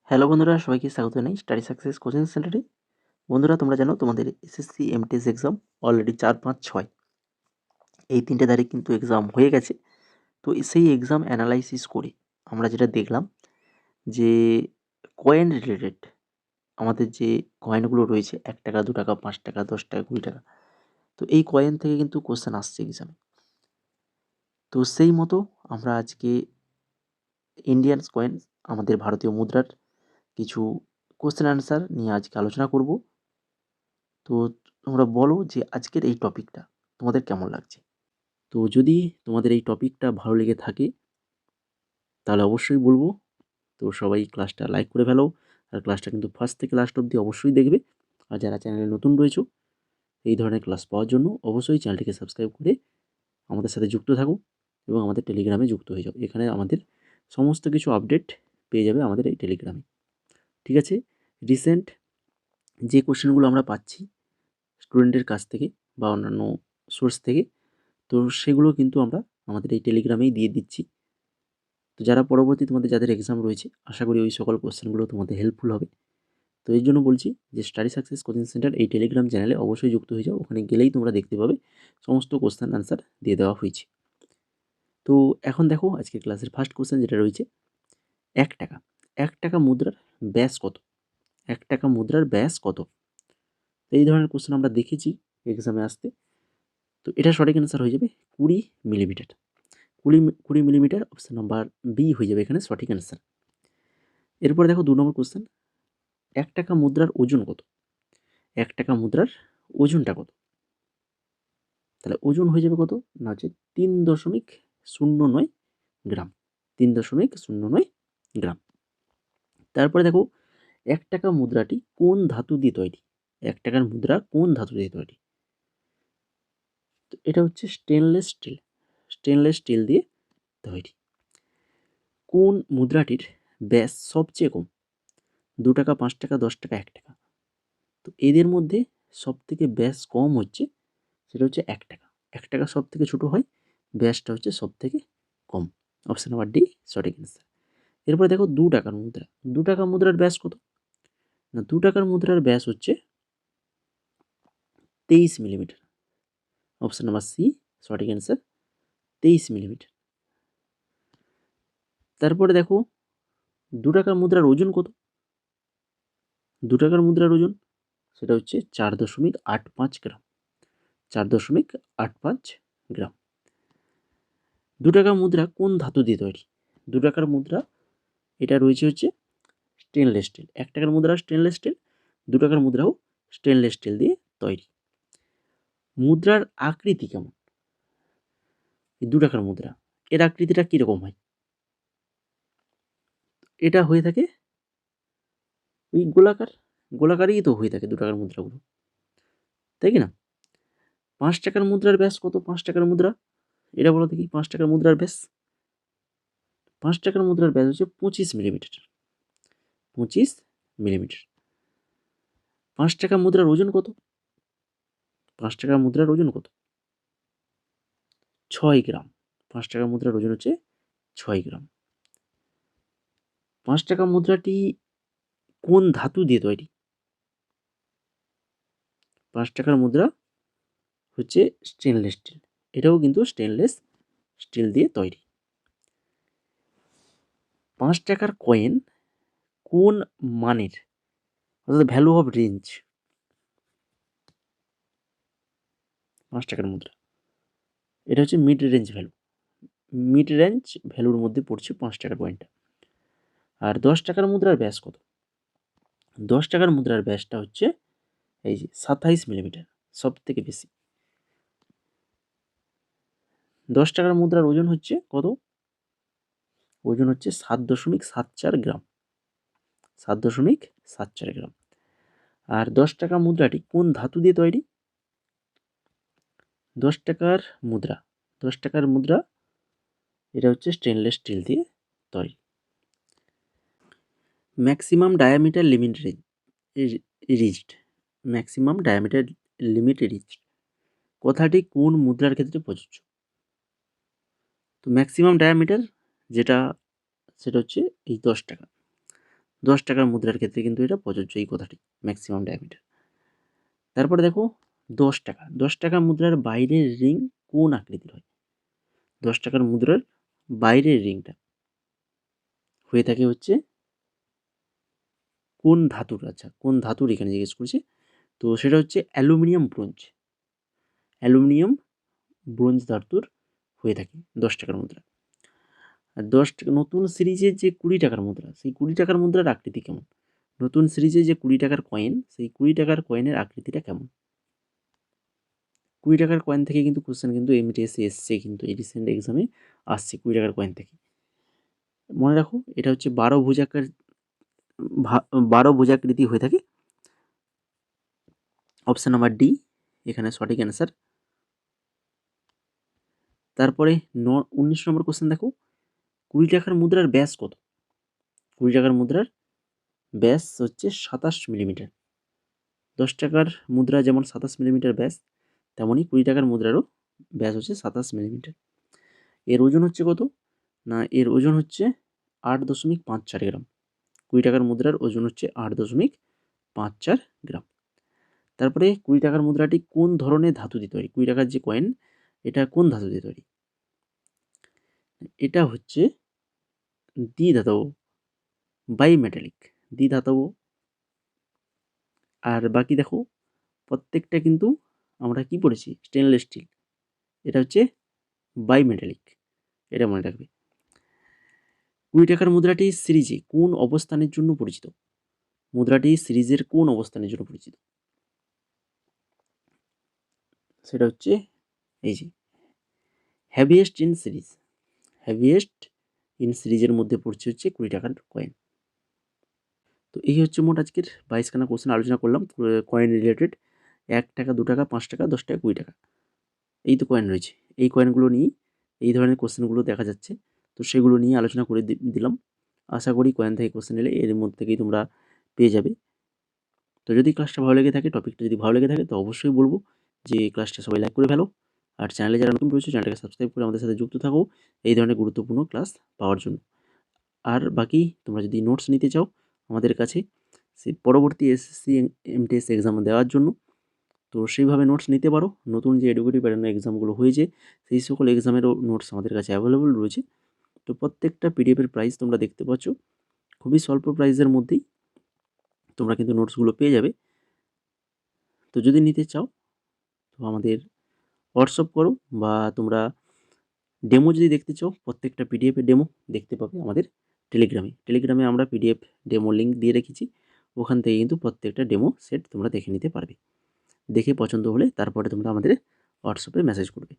Hello বন্ধুরা, সবাইকে স্বাগত জানাই স্টাডি সাকসেস কোচিং সেন্টারে। বন্ধুরা, তোমরা জানো তোমাদের এসএসসি এমটিএস এক্সাম অলরেডি 4, 5, 6 এই 3টে তারিখ কিন্তু এক্সাম হয়ে গেছে। তো সেই এক্সাম অ্যানালাইসিস করে আমরা যেটা দেখলাম যে কয়েন রিলেটেড আমাদের যে কয়েনগুলো রয়েছে 1 টাকা, 2 টাকা, 5 টাকা, 10 টাকা, 20 টাকা, তো এই কয়েন থেকে কিন্তু কোশ্চেন আসছে এক্সামে। তো সেই মতো আমরা আজকে ইন্ডিয়ান কয়েন, আমাদের ভারতীয় মুদ্রার কিছু কোশ্চেন অ্যান্সার নিয়ে আজকে আলোচনা করব। তো তোমরা বলো যে আজকের এই টপিকটা তোমাদের কেমন লাগছে। তো যদি তোমাদের এই টপিকটা ভালো লেগে থাকে তাহলে অবশ্যই বলবো, তো সবাই ক্লাসটা লাইক করে ফেলো। আর ক্লাসটা কিন্তু ফার্স্ট থেকে লাস্ট অবধি অবশ্যই দেখবে। আর যারা চ্যানেলে নতুন রয়েছো এই ধরনের ক্লাস পাওয়ার জন্য অবশ্যই চ্যানেলটিকে সাবস্ক্রাইব করে আমাদের সাথে যুক্ত থাকো এবং আমাদের টেলিগ্রামে যুক্ত হয়ে যাও। এখানে আমাদের সমস্ত কিছু আপডেট পেয়ে যাবে আমাদের এই টেলিগ্রামে। ঠিক আছে, রিসেন্ট যে কোশ্চেনগুলো আমরা পাচ্ছি স্টুডেন্টের কাছ থেকে বা অন্যান্য সোর্স থেকে, তো সেগুলো কিন্তু আমরা আমাদের এই টেলিগ্রামেই দিয়ে দিচ্ছি। তো যারা পরবর্তী তোমাদের যাদের এক্সাম রয়েছে আশা করি ওই সকল কোশ্চেনগুলো তোমাদের হেল্পফুল হবে। তো এই জন্য বলছি যে স্টাডি সাকসেস কোচিং সেন্টার এই টেলিগ্রাম চ্যানেলে অবশ্যই যুক্ত হয়ে যাও। ওখানে গেলেই তোমরা দেখতে পাবে সমস্ত কোশ্চেন আনসার দিয়ে দেওয়া হয়েছে। তো এখন দেখো আজকে ক্লাসের ফার্স্ট কোশ্চেন যেটা রয়েছে, 1 টাকা। 1 টাকা মুদ্রার ব্যাস কত? 1 টাকা মুদ্রার ব্যাস কত? এই ধরনের কোশ্চেন আমরা দেখেছি এক্সামে আসতে। তো এটা সঠিক অ্যান্সার হয়ে যাবে 20 millimetre. 20 millimetre, option number B হয়ে যাবে এখানে সঠিক অ্যান্সার। এরপরে দেখো 2 নম্বর কোশ্চেন, 1 টাকা মুদ্রার ওজন কত? 1 টাকা মুদ্রার ওজনটা কত? তাহলে ওজন হয়ে যাবে কত না, হচ্ছে 3.09 গ্রাম। 3.09 গ্রাম। তারপরে দেখো 1 টাকা মুদ্রাটি কোন ধাতু দিয়ে তৈরি? 1 টাকার মুদ্রা কোন ধাতু দিয়ে তৈরি? তো এটা হচ্ছে স্টেনলেস স্টিল। স্টেনলেস স্টিল দিয়ে তৈরি। কোন মুদ্রাটির ব্যাস সবচেয়ে কম? 2 টাকা, 5 টাকা, 10 টাকা, 1 টাকা। তো এদের মধ্যে সবথেকে ব্যাস কম হচ্ছে সেটা হচ্ছে 1 টাকা। 1 টাকা সবথেকে ছোট হয়, ব্যাসটা হচ্ছে সবথেকে কম। অপশন নাম্বার ডি সঠিক অ্যান্সার। এরপরে দেখো 2 টাকার মুদ্রা। 2 টাকা মুদ্রার ব্যাস কত? না, 2 টাকার মুদ্রার ব্যাস হচ্ছে 23 মিলিমিটার। অপশন নাম্বার সি সঠিক অ্যান্সার, 23 মিলিমিটার। তারপরে দেখো 2 টাকার মুদ্রার ওজন কত? 2 টাকার মুদ্রার ওজন সেটা হচ্ছে 4.85 গ্রাম। 4.85 গ্রাম। 2 টাকার মুদ্রা কোন ধাতু দিয়ে তৈরি? 2 টাকার মুদ্রা এটা রয়েছে হচ্ছে স্টেনলেস স্টিল। 1 টাকার মুদ্রা স্টেনলেস স্টিল, 2 টাকার মুদ্রাও স্টেনলেস স্টিল দিয়ে তৈরি। মুদ্রার আকৃতি কেমন? এই 2 টাকার মুদ্রা এর আকৃতিটা কীরকম হয়? এটা হয়ে থাকে ওই গোলাকার, গোলাকারই তো হয়ে থাকে 2 টাকার মুদ্রাগুলো, তাই কি না? 5 টাকার মুদ্রার ব্যাস কত? 5 টাকার মুদ্রা এটা বলো দেখি। 5 টাকার মুদ্রার ব্যাস, 5 টাকার মুদ্রার ব্যাস হচ্ছে 25 মিলিমিটার। 25 মিলিমিটার। 5 টাকা মুদ্রার ওজন কত? 5 টাকার মুদ্রার ওজন কত? 6 গ্রাম। 5 টাকার মুদ্রার ওজন হচ্ছে 6 গ্রাম। 5 টাকা মুদ্রাটি কোন ধাতু দিয়ে তৈরি? 5 টাকার মুদ্রা হচ্ছে স্টেনলেস স্টিল। এটাও কিন্তু স্টেনলেস স্টিল দিয়ে তৈরি। 5 টাকার কয়েন কোন মানের, অর্থাৎ ভ্যালু অফ রেঞ্জ? 5 টাকার মুদ্রা এটা হচ্ছে mid range value. Mid range ভ্যালুর মধ্যে পড়ছে 5 টাকার কয়েনটা। আর 10 টাকার মুদ্রার ব্যাস কত? 10 টাকার মুদ্রার ব্যাসটা হচ্ছে এই যে 27 মিলিমিটার, সব থেকে বেশি। 10 টাকার মুদ্রার ওজন হচ্ছে কত? ওজন হচ্ছে 7.74 গ্রাম। 7.74 গ্রাম। আর 10 টাকা মুদ্রাটি কোন ধাতু দিয়ে তৈরি? 10 টাকার মুদ্রা, 10 টাকার মুদ্রা এটা হচ্ছে স্টেনলেস স্টিল দিয়ে তৈরি। Maximum diameter limit reached. Maximum diameter limit reached কথাটি কোন মুদ্রার ক্ষেত্রে প্রযোজ্য? তো ম্যাক্সিমাম ডায়ামিটার যেটা সেটা হচ্ছে এই 10 টাকা। 10 টাকার মুদ্রার ক্ষেত্রে কিন্তু এটা প্রযোজ্য এই কথাটি, ম্যাক্সিমাম ডায়ামিটার। তারপরে দেখো 10 টাকা মুদ্রার বাইরের রিং কোন আকৃতির হয়? 10 টাকার মুদ্রার বাইরের রিংটা হয়ে থাকে হচ্ছে কোন ধাতুর? আচ্ছা, কোন ধাতুর এখানে জিজ্ঞেস করছে, তো সেটা হচ্ছে অ্যালুমিনিয়াম ব্রোঞ্জ ধাতুর হয়ে থাকে 10 টাকার মুদ্রা। আর নতুন সিরিজের যে 20 টাকার মুদ্রা, সেই 20 টাকার মুদ্রার আকৃতি কেমন? নতুন সিরিজে যে 20 টাকার কয়েন, সেই 20 টাকার কয়েনের আকৃতিটা কেমন? 20 টাকার কয়েন থেকে কিন্তু কোশ্চেন কিন্তু এমটিএসে এসছে, কিন্তু এই রিসেন্ট এক্সামে আসছে 20 টাকার কয়েন থেকে। মনে রাখো এটা হচ্ছে 12 ভুজাকৃতি হয়ে থাকে। অপশন নাম্বার ডি এখানে সঠিক অ্যান্সার। তারপরে 19 নম্বর কোশ্চেন দেখো, 20 টাকার মুদ্রার ব্যাস কত? 20 টাকার মুদ্রার ব্যাস হচ্ছে 27 মিলিমিটার। 10 টাকার মুদ্রা যেমন 27 মিলিমিটার ব্যাস, তেমনই 20 টাকার মুদ্রারও ব্যাস হচ্ছে 27 মিলিমিটার। এর ওজন হচ্ছে কত? না, এর ওজন হচ্ছে 8.54 গ্রাম। 20 টাকার মুদ্রার ওজন হচ্ছে 8.54 গ্রাম। তারপরে 20 টাকার মুদ্রাটি কোন ধরনের ধাতু দিয়ে তৈরি? 20 টাকার যে কয়েন, এটা কোন ধাতু দিয়ে তৈরি? এটা হচ্ছে দ্বিধাতব, বাইমেটালিক, দ্বিধাতব। আর বাকি দেখো প্রত্যেকটা কিন্তু আমরা কি পড়েছি? Stainless steel. এটা হচ্ছে বাইমেটালিক, এটা মনে রাখবে। 20 টাকার মুদ্রাটি সিরিজে কোন অবস্থানের জন্য পরিচিত? মুদ্রাটি সিরিজের কোন অবস্থানের জন্য পরিচিত? সেটা হচ্ছে এই যে হ্যাভিয়েস্ট ইন সিরিজের মধ্যে পড়ছে হচ্ছে 20 টাকার কয়েন। তো এই হচ্ছে মোট আজকের 22খানা কোশ্চেন আলোচনা করলাম কয়েন রিলেটেড। 1 টাকা, 2 টাকা, 5 টাকা, 10 টাকা, 20 টাকা, এই তো কয়েন রয়েছে। এই কয়েনগুলো নিয়ে এই ধরনের কোশ্চেনগুলো দেখা যাচ্ছে, তো সেগুলো নিয়ে আলোচনা করে দিলাম। আশা করি কয়েন থেকে কোশ্চেন এলে এর মধ্যে থেকেই তোমরা পেয়ে যাবে। তো যদি ক্লাসটা ভালো লেগে থাকে, টপিকটা যদি ভালো লেগে থাকে, তো অবশ্যই বলবো যে ক্লাসটা সবাই লাইক করে ফেলো। আর চ্যানেলে যারা নতুন রয়েছে চ্যানেলটাকে সাবস্ক্রাইব করে আমাদের সাথে যুক্ত থাকো এই ধরনের গুরুত্বপূর্ণ ক্লাস পাওয়ার জন্য। আর বাকি তোমরা যদি নোটস নিতে চাও আমাদের কাছে, সেই পরবর্তী এসএসসি এমটিএস এক্সাম দেওয়ার জন্য, তো সেইভাবে নোটস নিতে পারো। নতুন যে এডুকেটিভ প্যাটার্নের এক্সামগুলো হয়েছে, সেই সকল এক্সামেরও নোটস আমাদের কাছে অ্যাভেলেবল রয়েছে। তো প্রত্যেকটা পিডিএফের প্রাইস তোমরা দেখতে পাচ্ছ, খুবই স্বল্প প্রাইসের মধ্যেই তোমরা কিন্তু নোটসগুলো পেয়ে যাবে। তো যদি নিতে চাও তো আমাদের হোয়াটসঅ্যাপ করো, বা তোমরা ডেমো যদি দেখতে চাও, প্রত্যেকটা পিডিএফের ডেমো দেখতে পাবে আমাদের টেলিগ্রামে আমরা পিডিএফ ডেমো লিঙ্ক দিয়ে রেখেছি। ওখান থেকে কিন্তু প্রত্যেকটা ডেমো সেট তোমরা দেখে নিতে পারবে। দেখে পছন্দ হলে তারপরে তোমরা আমাদের হোয়াটসঅ্যাপে মেসেজ করবে।